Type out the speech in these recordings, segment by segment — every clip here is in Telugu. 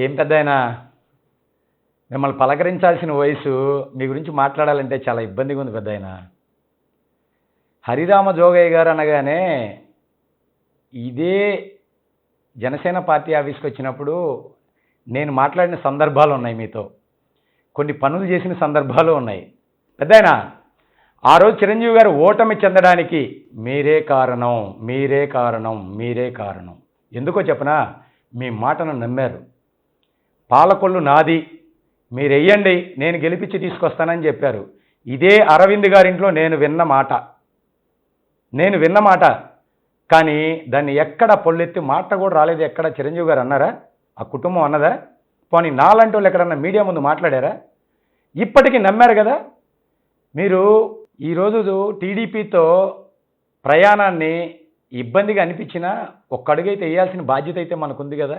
ఏం పెద్దాయనా, మిమ్మల్ని పలకరించాల్సిన వయసు, మీ గురించి మాట్లాడాలంటే చాలా ఇబ్బందిగా ఉంది పెద్దాయనా. హరిరామ జోగయ్య గారు అనగానే ఇదే జనసేన పార్టీ ఆఫీస్కి వచ్చినప్పుడు నేను మాట్లాడిన సందర్భాలు ఉన్నాయి మీతో. కొన్ని పనులు చేసిన సందర్భాలు ఉన్నాయి. పెద్దాయనా, ఆ రోజు చిరంజీవి గారు ఓటమి చెందడానికి మీరే కారణం, మీరే కారణం, మీరే కారణం. ఎందుకో చెప్పనా? మీ మాటను నమ్మారు. పాలకొల్లు నాది, మీరు వెయ్యండి, నేను గెలిపించి తీసుకొస్తానని చెప్పారు. ఇదే అరవింద్ గారింట్లో నేను విన్న మాట. కానీ దాన్ని ఎక్కడ పొల్లెత్తి మాట కూడా రాలేదు. ఎక్కడ చిరంజీవి గారు అన్నారా? ఆ కుటుంబం అన్నదా? పోనీ నాలాంటి వాళ్ళు ఎక్కడన్నా మీడియా ముందు మాట్లాడారా? ఇప్పటికీ నమ్మారు కదా. మీరు ఈరోజు టీడీపీతో ప్రయాణాన్ని ఇబ్బందిగా అనిపించినా ఒక్క అడుగైతే వేయాల్సిన బాధ్యత అయితే మనకుంది కదా.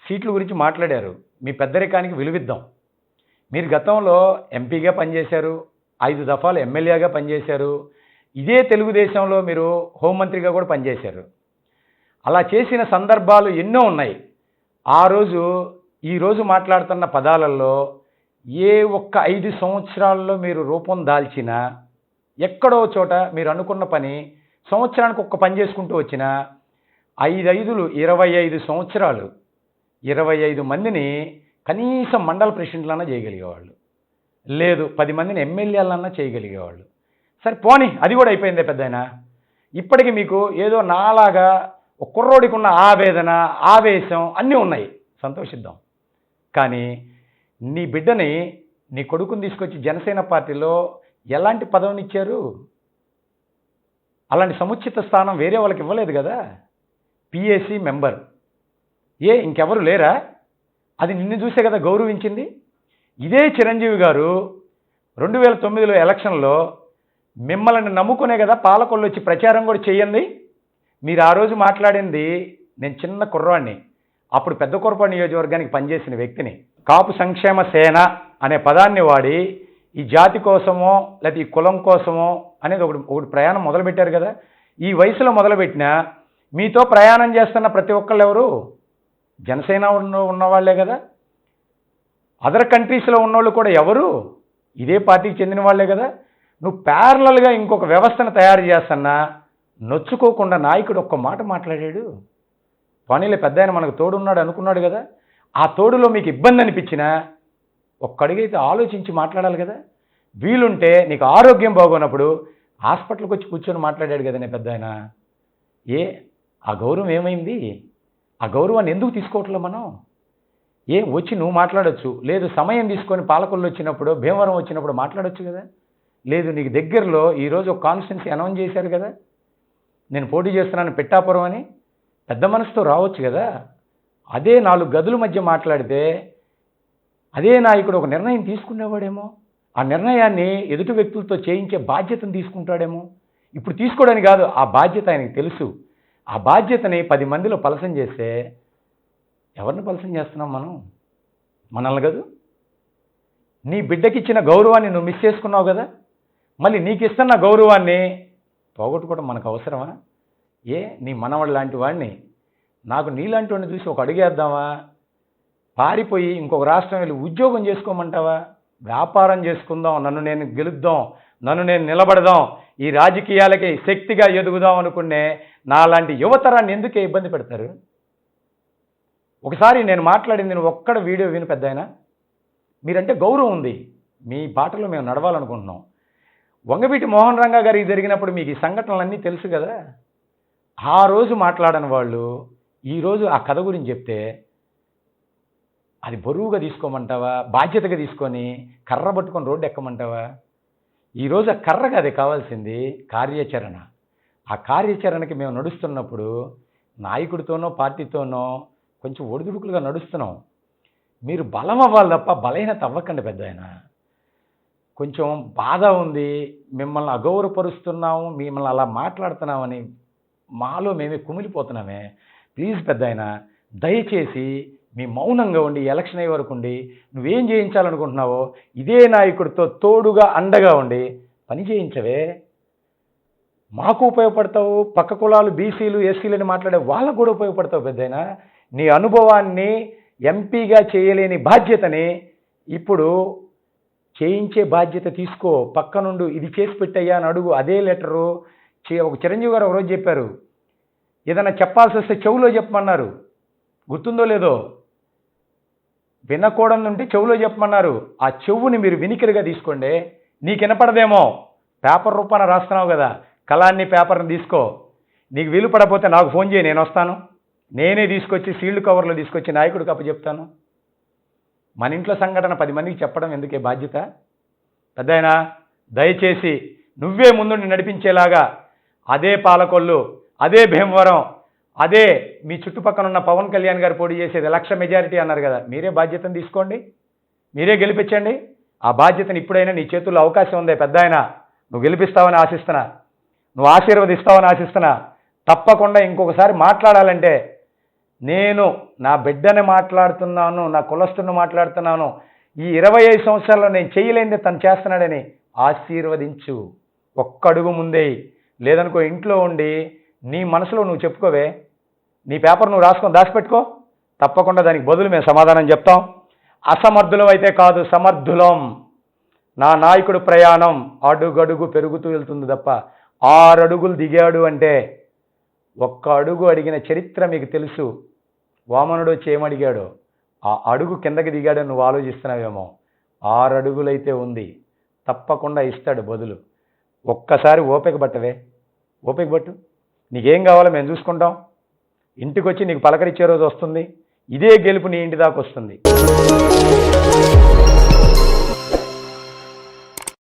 సీట్ల గురించి మాట్లాడారు. మీ పెద్దరికానికి విలువిద్దాం. మీరు గతంలో ఎంపీగా పనిచేశారు, 5 దఫాలు ఎమ్మెల్యేగా పనిచేశారు. ఇదే తెలుగుదేశంలో మీరు హోంమంత్రిగా కూడా పనిచేశారు. అలా చేసిన సందర్భాలు ఎన్నో ఉన్నాయి. ఈరోజు మాట్లాడుతున్న పదాలలో ఏ ఒక్క 5 సంవత్సరాల్లో మీరు రూపం దాల్చినా, ఎక్కడో చోట మీరు అనుకున్న పని సంవత్సరానికి ఒక్క పని చేసుకుంటూ వచ్చిన 5 25 సంవత్సరాలు 25 మందిని కనీసం మండల ప్రెసిడెంట్లన్నా చేయగలిగేవాళ్ళు, లేదు 10 మందిని ఎమ్మెల్యేలన్నా చేయగలిగేవాళ్ళు. సరే పోనీ, అది కూడా అయిపోయిందే పెద్దాయన. ఇప్పటికీ మీకు ఏదో నాలాగా ఒక కుర్రోడికి ఉన్న ఆవేదన, ఆవేశం అన్నీ ఉన్నాయి, సంతోషిద్దాం. కానీ నీ బిడ్డని, నీ కొడుకుని తీసుకొచ్చి జనసేన పార్టీలో ఎలాంటి పదవినిచ్చారు? అలాంటి సముచిత స్థానం వేరే వాళ్ళకి ఇవ్వలేదు కదా. పిఏసీ మెంబర్, ఇంకెవరు లేరా? అది నిన్ను చూసే కదా గౌరవించింది. ఇదే చిరంజీవి గారు 2009లో ఎలక్షన్లో మిమ్మల్ని నమ్ముకునే కదా పాలకొల్లు వచ్చి ప్రచారం కూడా చేయండి. మీరు ఆ రోజు మాట్లాడింది, నేను చిన్న కుర్రాడిని, అప్పుడు పెద్ద కొరపాడు నియోజకవర్గానికి పనిచేసిన వ్యక్తిని. కాపు సంక్షేమ సేన అనే పదాన్ని వాడి ఈ జాతి కోసమో లేకపోతే ఈ కులం కోసమో అనేది ఒకటి ప్రయాణం మొదలుపెట్టారు కదా. ఈ వయసులో మొదలుపెట్టిన మీతో ప్రయాణం చేస్తున్న ప్రతి ఒక్కళ్ళు ఎవరు? జనసేన ఉన్నవాళ్లే కదా. అదర్ కంట్రీస్లో ఉన్నోళ్ళు కూడా ఎవరు? ఇదే పార్టీకి చెందిన వాళ్లే కదా. నువ్వు ప్యారలల్గా ఇంకొక వ్యవస్థను తయారు చేస్తున్నా నొచ్చుకోకుండా నాయకుడు ఒక్క మాట మాట్లాడాడు. పనిలే పెద్దాయన మనకు తోడున్నాడు అనుకున్నాడు కదా. ఆ తోడులో మీకు ఇబ్బంది అనిపించినా ఒక్కడిగైతే ఆలోచించి మాట్లాడాలి కదా. వీలుంటే నీకు ఆరోగ్యం బాగోనప్పుడు హాస్పిటల్కి వచ్చి కూర్చొని మాట్లాడాడు కదా నే పెద్దాయన. ఆ గౌరవం ఏమైంది? ఆ గౌరవాన్ని ఎందుకు తీసుకోవట్లేదు మనం? వచ్చి నువ్వు మాట్లాడొచ్చు, లేదు సమయం తీసుకొని పాలకొల్లు వచ్చినప్పుడు, భీమవరం వచ్చినప్పుడు మాట్లాడొచ్చు కదా. లేదు, నీకు దగ్గరలో ఈరోజు ఒక కాన్స్టిట్యున్సీ అనౌన్స్ చేశారు కదా, నేను పోటీ చేస్తున్నాను పిఠాపురం అని, పెద్ద మనసుతో రావచ్చు కదా. అదే 4 గదుల మధ్య మాట్లాడితే అదే నాయకుడు ఒక నిర్ణయం తీసుకునేవాడేమో. ఆ నిర్ణయాన్ని ఎదుటి వ్యక్తులతో చేయించే బాధ్యతను తీసుకుంటాడేమో. ఇప్పుడు తీసుకోవడానికి కాదు, ఆ బాధ్యత ఆయనకు తెలుసు. ఆ బాధ్యతని 10 మందిలో పలసం చేస్తే ఎవరిని పలసం చేస్తున్నాం మనం? మనల్ని కాదు. నీ బిడ్డకిచ్చిన గౌరవాన్ని నువ్వు మిస్ చేసుకున్నావు కదా. మళ్ళీ నీకు ఇస్తున్న గౌరవాన్ని పోగొట్టుకోవడం మనకు అవసరమా? నీ మనవాడు లాంటి వాడిని, నాకు నీలాంటి వాడిని చూసి ఒక అడుగేద్దామా? పారిపోయి ఇంకొక రాష్ట్రం వెళ్ళి ఉద్యోగం చేసుకోమంటావా? వ్యాపారం చేసుకుందాం, నన్ను నేను గెలుద్దాం, నన్ను నేను నిలబడదాం, ఈ రాజకీయాలకి శక్తిగా ఎదుగుదాం అనుకునే నాలాంటి యువతరాన్ని ఎందుకే ఇబ్బంది పెడతారు? ఒకసారి నేను మాట్లాడింది నువ్వు ఒక్కడ వీడియో విను పెద్దాయన. మీరంటే గౌరవం ఉంది, మీ బాటలో మేము నడవాలనుకుంటున్నాం. వంగవీటి మోహన్ రంగా గారికి జరిగినప్పుడు మీకు ఈ సంఘటనలన్నీ తెలుసు కదా. ఆ రోజు మాట్లాడని వాళ్ళు ఈరోజు ఆ కథ గురించి చెప్తే అది బరువుగా తీసుకోమంటావా? బాధ్యతగా తీసుకొని కర్ర పట్టుకొని రోడ్డు ఎక్కమంటావా? ఈరోజు ఆ కర్రగా అది కావాల్సింది కార్యాచరణ. ఆ కార్యాచరణకి మేము నడుస్తున్నప్పుడు నాయకుడితోనో పార్టీతోనో కొంచెం ఒడిదుడుకులుగా నడుస్తున్నాం. మీరు బలం అవ్వాలి తప్ప బలహీనత అవ్వకండి పెద్దాయన. కొంచెం బాధ ఉంది, మిమ్మల్ని అగౌరవపరుస్తున్నాము, మిమ్మల్ని అలా మాట్లాడుతున్నామని మాలో మేమే కుమిలిపోతున్నామే. ప్లీజ్ పెద్దాయన, దయచేసి మీ మౌనంగా ఉండి ఎలక్షన్ అయ్యే వరకు ఉండి నువ్వేం చేయించాలనుకుంటున్నావో ఇదే నాయకుడితో తోడుగా అండగా ఉండి పని చేయించవే. మాకు ఉపయోగపడతావు, పక్క కులాలు బీసీలు ఎస్సీలని మాట్లాడే వాళ్ళకు కూడా ఉపయోగపడతావు పెద్దాయన. నీ అనుభవాన్ని ఎంపీగా చేయలేని బాధ్యతని ఇప్పుడు చేయించే బాధ్యత తీసుకో. పక్క నుండి ఇది చేసి పెట్టయ్యా అని అడుగు. అదే లెటరు ఒక చిరంజీవి గారు ఒకరోజు చెప్పారు, ఏదైనా చెప్పాల్సి వస్తే చెవులో చెప్పమన్నారు. గుర్తుందో లేదో, వినకూడదు ఉంటే చెవులో చెప్పమన్నారు. ఆ చెవుని మీరు వినికిడిగా తీసుకోండి. నీకు వినపడదేమో, పేపర్ రూపాన రాస్తున్నావు కదా, కళాన్ని పేపర్ని తీసుకో. నీకు వీలు పడకపోతే నాకు ఫోన్ చేయి, నేను వస్తాను. నేనే తీసుకొచ్చి సీల్డ్ కవర్లో తీసుకొచ్చి నాయకుడికి అప్పచెప్తాను. మన ఇంట్లో సంఘటన 10 మందికి చెప్పడం ఎందుకే బాధ్యత? పెద్దాయనా దయచేసి నువ్వే ముందుండి నడిపించేలాగా, అదే పాలకొల్లు, అదే భీమవరం, అదే మీ చుట్టుపక్కల ఉన్న పవన్ కళ్యాణ్ గారు పోటీ చేసేది 1,00,000 మెజారిటీ అన్నారు కదా, మీరే బాధ్యతను తీసుకోండి, మీరే గెలిపించండి. ఆ బాధ్యతను ఇప్పుడైనా నీ చేతుల్లో అవకాశం ఉందే పెద్దాయనా. నువ్వు గెలిపిస్తావని ఆశిస్తున్నా, నువ్వు ఆశీర్వదిస్తావని ఆశిస్తున్నా. తప్పకుండా ఇంకొకసారి మాట్లాడాలంటే నేను నా బిడ్డని మాట్లాడుతున్నాను, నా కులస్తుని మాట్లాడుతున్నాను, ఈ 25 సంవత్సరాల్లో నేను చేయలేనిదే తను చేస్తున్నాడని ఆశీర్వదించు. ఒక్క అడుగు ముందే. లేదనుకో ఇంట్లో ఉండి నీ మనసులో నువ్వు చెప్పుకోవే, నీ పేపర్ నువ్వు రాసుకొని దాచిపెట్టుకో. తప్పకుండా దానికి బదులు మేము సమాధానం చెప్తాం. అసమర్థులం అయితే కాదు, సమర్థులం. నా నాయకుడు ప్రయాణం అడుగడుగు పెరుగుతూ వెళ్తుంది తప్ప 6 అడుగులు దిగాడు అంటే, ఒక్క అడుగు అడిగిన చరిత్ర మీకు తెలుసు. వామనుడు వచ్చి ఏమడిగాడో, ఆ అడుగు కిందకి దిగాడని నువ్వు ఆలోచిస్తున్నావేమో. 6 అడుగులైతే ఉంది, తప్పకుండా ఇస్తాడు బదులు. ఒక్కసారి ఓపిక పట్టవే, ఓపిక పట్టు. నీకేం కావాలో మేము చూసుకుంటాం. ఇంటికి వచ్చి నీకు పలకరించే రోజు వస్తుంది. ఇదే గెలుపు నీ ఇంటి దాకా వస్తుంది.